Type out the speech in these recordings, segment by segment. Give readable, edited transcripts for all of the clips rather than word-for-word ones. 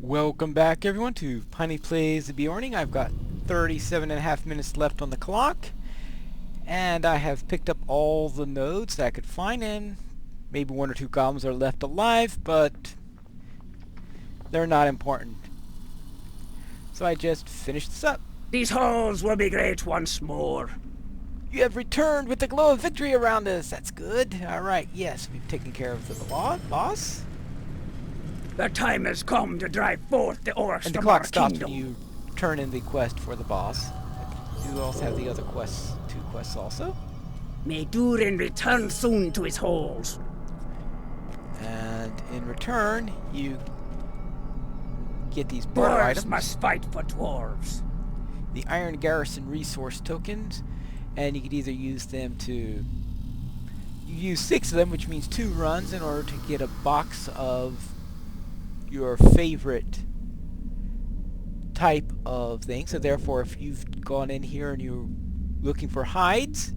Welcome back everyone to Piney Plays the Beorning. I've got 37.5 minutes left on the clock, and I have picked up all the nodes that I could find, and maybe one or two goblins are left alive, but they're not important. So I just finished this up. These halls will be great once more. You have returned with the glow of victory around us. That's good. Alright, yes, we've taken care of the boss. The time has come to drive forth the orcs And the from our clock stops kingdom. when you turn in the quest for the boss. You also have the other quests, two quests also. May Durin return soon to his halls. And in return, you get these barter Dwarves items. must fight for dwarves. The Iron Garrison resource tokens, and you could either use them to... You use 6 of them, which means 2 runs, in order to get a box of your favorite type of thing. So therefore, if you've gone in here and you're looking for hides,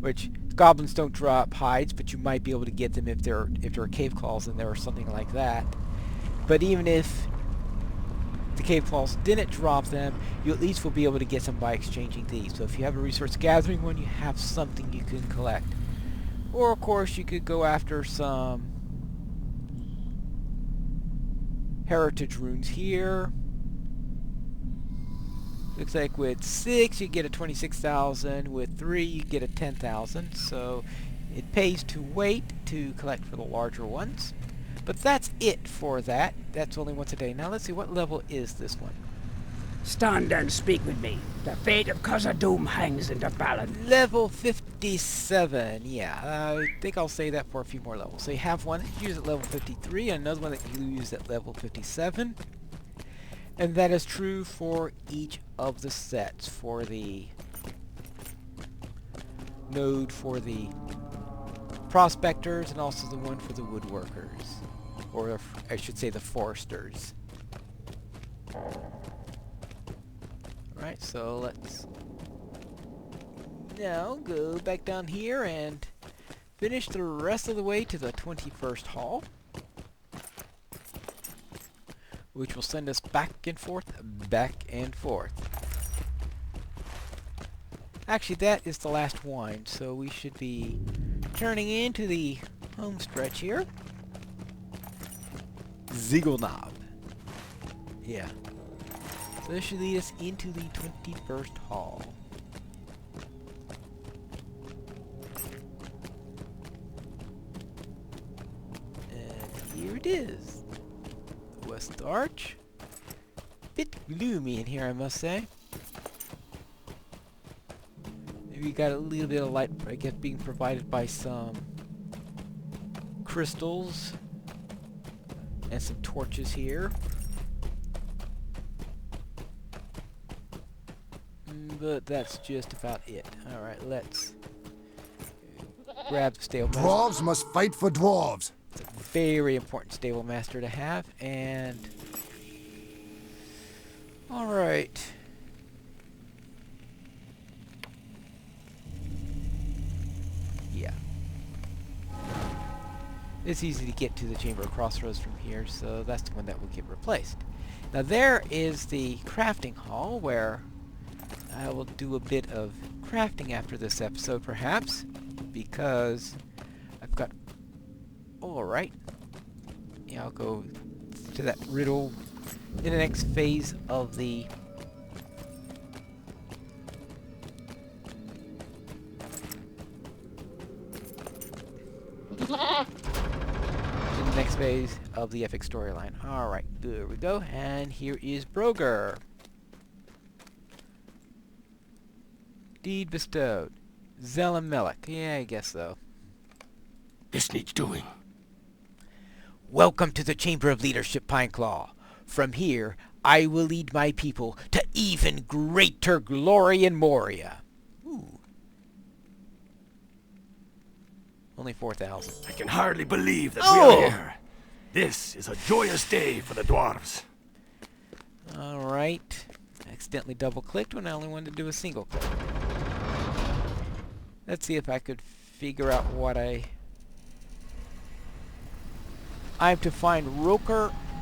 which goblins don't drop hides, but you might be able to get them if there are cave claws in there or something like that. But even if the cave claws didn't drop them, you at least will be able to get some by exchanging these. So if you have a resource gathering one, you have something you can collect. Or of course you could go after some heritage runes here. Looks like with 6 you get a 26,000, with 3 you get a 10,000, so it pays to wait to collect for the larger ones. But that's it for that. That's only once a day. Now let's see, what level is this one? Stand and speak with me. The fate of Khazad-dûm hangs in the balance. Level 57, yeah. I think I'll say that for a few more levels. So you have one that you use at level 53, and another one that you use at level 57. And that is true for each of the sets. For the node for the prospectors, and also the one for the woodworkers. Or I should say the foresters. Alright, so let's now go back down here and finish the rest of the way to the 21st hall, which will send us back and forth, back and forth. Actually, that is the last wind, so we should be turning into the home stretch here. Ziegelnob. Yeah. So this should lead us into the 21st hall. And here it is. The West Arch. Bit gloomy in here, I must say. Maybe we got a little bit of light, I guess, being provided by some crystals and some torches here. But that's just about it. Alright, let's grab the stable master. Dwarves must fight for dwarves. It's a very important stable master to have, and... Alright. Yeah. It's easy to get to the Chamber of Crossroads from here, so that's the one that will get replaced. Now there is the crafting hall, where I will do a bit of crafting after this episode, perhaps, because I've got... Alright. Yeah, I'll go to that riddle in the next phase of the... next phase of the epic storyline. Alright, there we go, and here is Broger. Deed bestowed. Zelamelech. Yeah, I guess so. This needs doing. Welcome to the Chamber of Leadership, Pineclaw. From here, I will lead my people to even greater glory in Moria. Ooh. Only 4,000. I can hardly believe that we are here. This is a joyous day for the dwarves. Alright. Accidentally double-clicked when I only wanted to do a single click. Let's see if I could figure out what I have to find Roker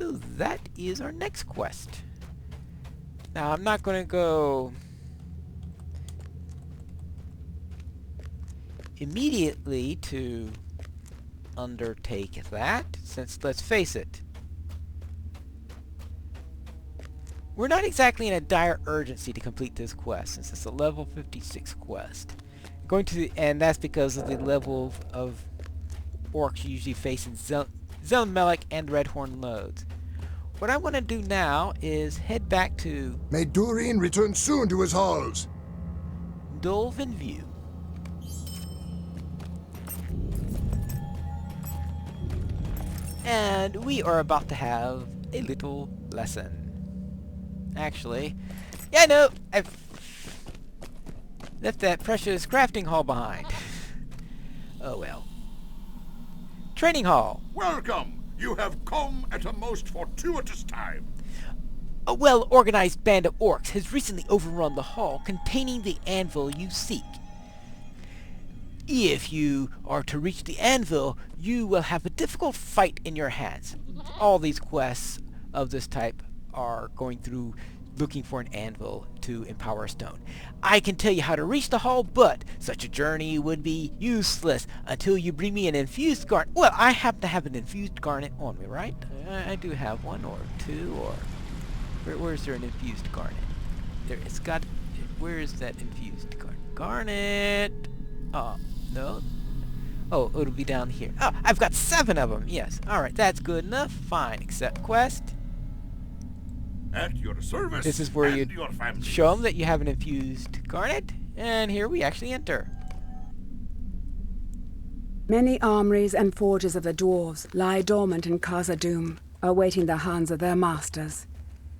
So that is our next quest. Now I'm not going to go immediately to undertake that, since let's face it, we're not exactly in a dire urgency to complete this quest, since it's a level 56 quest. And that's because of the level of orcs you usually face in Zelmelik and Redhorn Lodes. What I want to do now is head back to May Durin return soon to his halls. Dolphin View. And we are about to have a little lesson. Actually, yeah, no, I've left that precious crafting hall behind. Oh well. Training hall. Welcome! You have come at a most fortuitous time. A well-organized band of orcs has recently overrun the hall containing the anvil you seek. If you are to reach the anvil, you will have a difficult fight in your hands. All these quests of this type are going through looking for an anvil to empower a stone. I can tell you how to reach the hall, but such a journey would be useless until you bring me an infused garnet. Well, I happen to have an infused garnet on me, right? I do have one or two, or... Where's there an infused garnet? It's got... Where is that infused garnet? Garnet! Oh, no. Oh, it'll be down here. Oh, I've got 7 of them. Yes. Alright, that's good enough. Fine. Accept quest. At your service. This is where you and your family. show them that you have an infused garnet. And here we actually enter. Many armories and forges of the dwarves lie dormant in Khazad-dûm, awaiting the hands of their masters.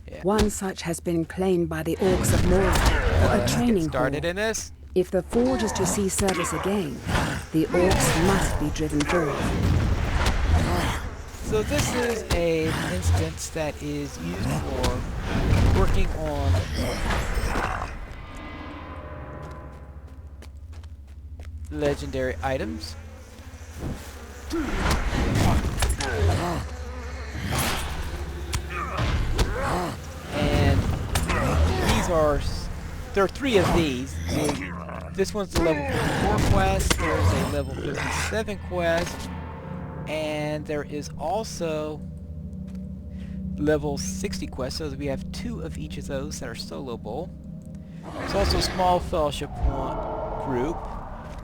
Yeah. One such has been claimed by the orcs of Morza for a Let's get training started hall. in this. If the forge is to see service again, the orcs must be driven forth. So this is an instance that is used for working on legendary items. And there are 3 of these. This one's the level 54 quest, there's a level 57 quest, and there is also level 60 quest, so that we have 2 of each of those that are soloable. There's also a small fellowship group,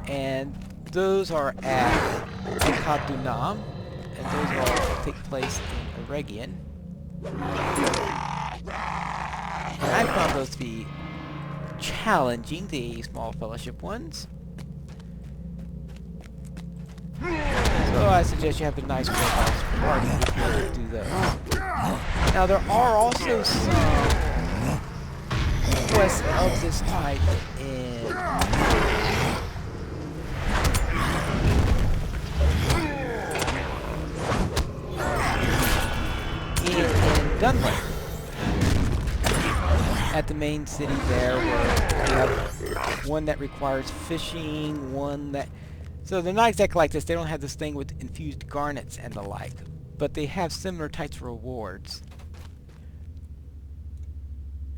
and those are at Khadunam, and those all take place in Eregion. And I found those to be challenging, the small fellowship ones. So I suggest you have a nice workhouse party if you want to do those. Now there are also some quests of this type in Dunwich. At the main city there, where you have one that requires fishing, one that... So they're not exactly like this. They don't have this thing with infused garnets and the like. But they have similar types of rewards.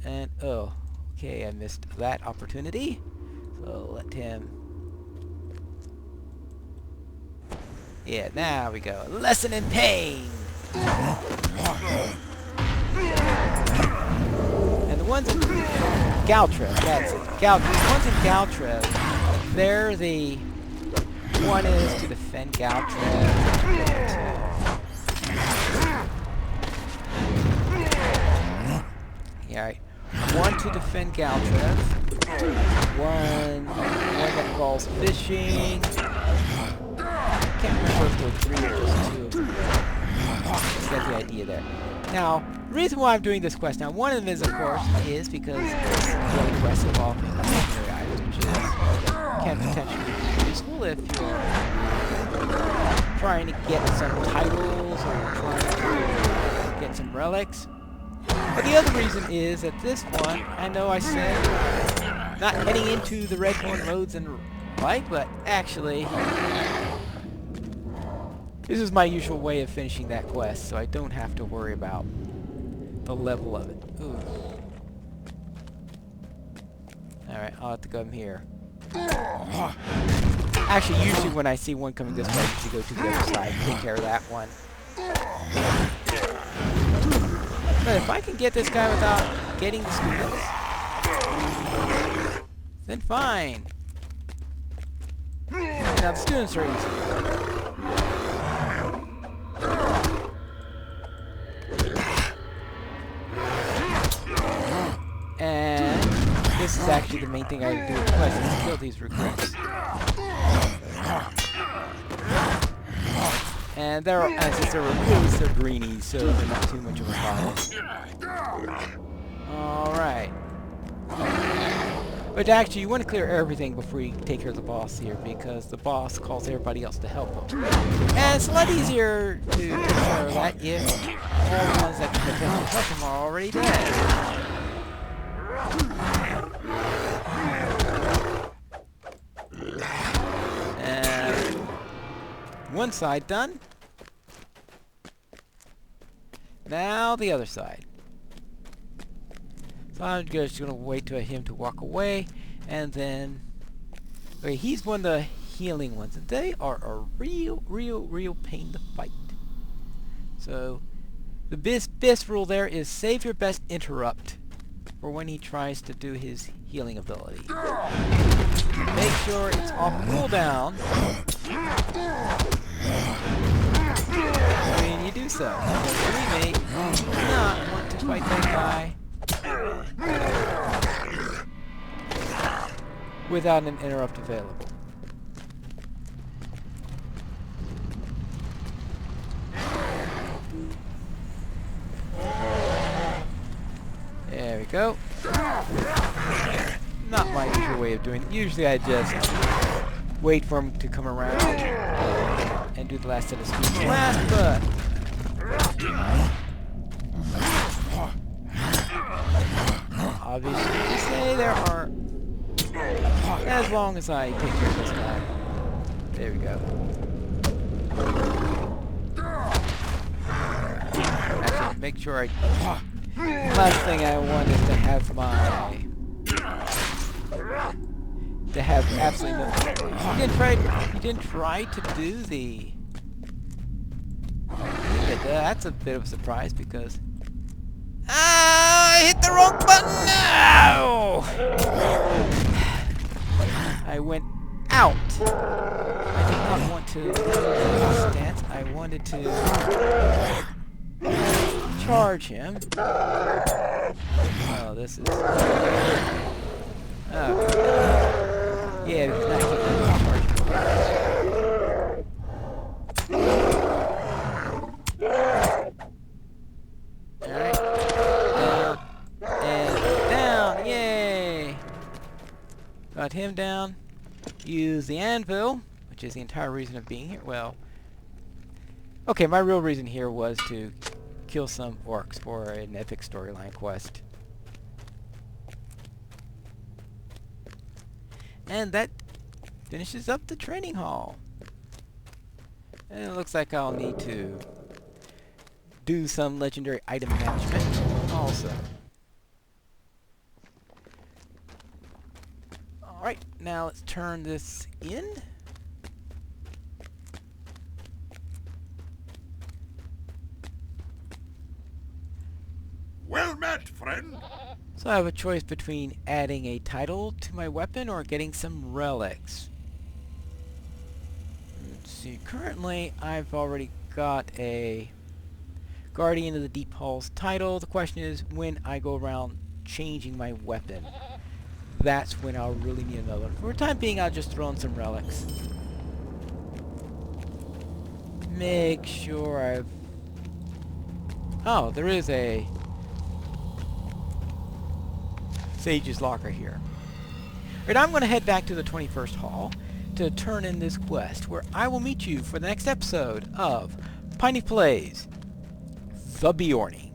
And, oh, okay, I missed that opportunity. So let him... Yeah, now we go. Lesson in pain! And the ones in Galtrev, that's it. The ones in Galtrev, they're the... One is to defend Galtrev. Yeah, right. One to defend Galtrev. One that involves fishing. I can't remember if there were 3 or just 2 of them. Just get the idea there. Now, the reason why I'm doing this quest, now one of them is, of course, is because it's a quest involving legendary items, which can potentially be useful if you're trying to get some titles or trying to get some relics. But the other reason is that this one, I know I said not heading into the Redhorn Roads and like, but actually This is my usual way of finishing that quest, so I don't have to worry about the level of it. Ooh. Alright, I'll have to come here. Actually, usually when I see one coming this way, I usually go to the other side and take care of that one. But if I can get this guy without getting the students, then fine. Now the students are easy. And this is actually the main thing I do with quests, is to kill these recruits. And since they're recruits, they're greenies, so they're not too much of a problem. Alright. But actually, you want to clear everything before you take care of the boss here, because the boss calls everybody else to help him. And it's a lot easier to take care of that if all the ones that can potentially help him are already dead. And one side done. Now the other side. So I'm just going to wait for him to walk away, and then... Okay, he's one of the healing ones, and they are a real pain to fight. So, the best rule there is save your best interrupt for when he tries to do his healing ability. Make sure it's off cooldown when you do so. Believe me, you do not want to fight that guy without an interrupt available. There we go. Not my usual way of doing it. Usually I just wait for him to come around and do the last set of speeds last, but obviously to say there aren't, as long as I take care of this guy. There we go. Actually, make sure I... Last thing I want is to have my... to have absolutely no... You didn't try to do the... That's a bit of a surprise because... I hit the wrong button! No! I went out. I did not want to stance. I wanted to charge him. Oh, this is... Oh. Yeah, it's not getting charge. Alright. Down. And down. Yay! Got him down. Use the anvil, which is the entire reason of being here. Well, okay, my real reason here was to kill some orcs for an epic storyline quest. And that finishes up the training hall. And it looks like I'll need to do some legendary item management also. Alright, now let's turn this in. Well met, friend. So I have a choice between adding a title to my weapon or getting some relics. Let's see, currently I've already got a Guardian of the Deep Halls title. The question is when I go around changing my weapon. That's when I'll really need another one. For the time being, I'll just throw in some relics. Make sure I've... Oh, there is a Sage's Locker here. Alright, I'm going to head back to the 21st Hall to turn in this quest, where I will meet you for the next episode of Pineleaf Plays The Beorning.